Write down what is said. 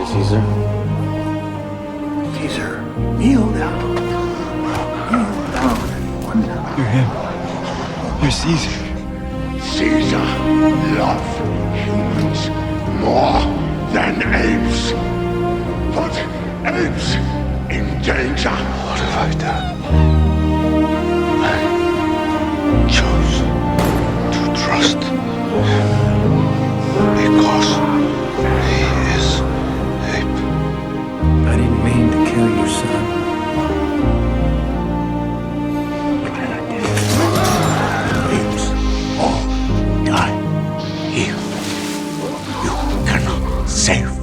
Caesar? Caesar, kneel down. Kneel down and wonder. You're him. You're Caesar. Caesar loved humans more than apes. Put apes in danger. What have I done? I chose to trust because he is ape. I didn't mean to kill you, son. But then I did. Apes all die here. You cannot save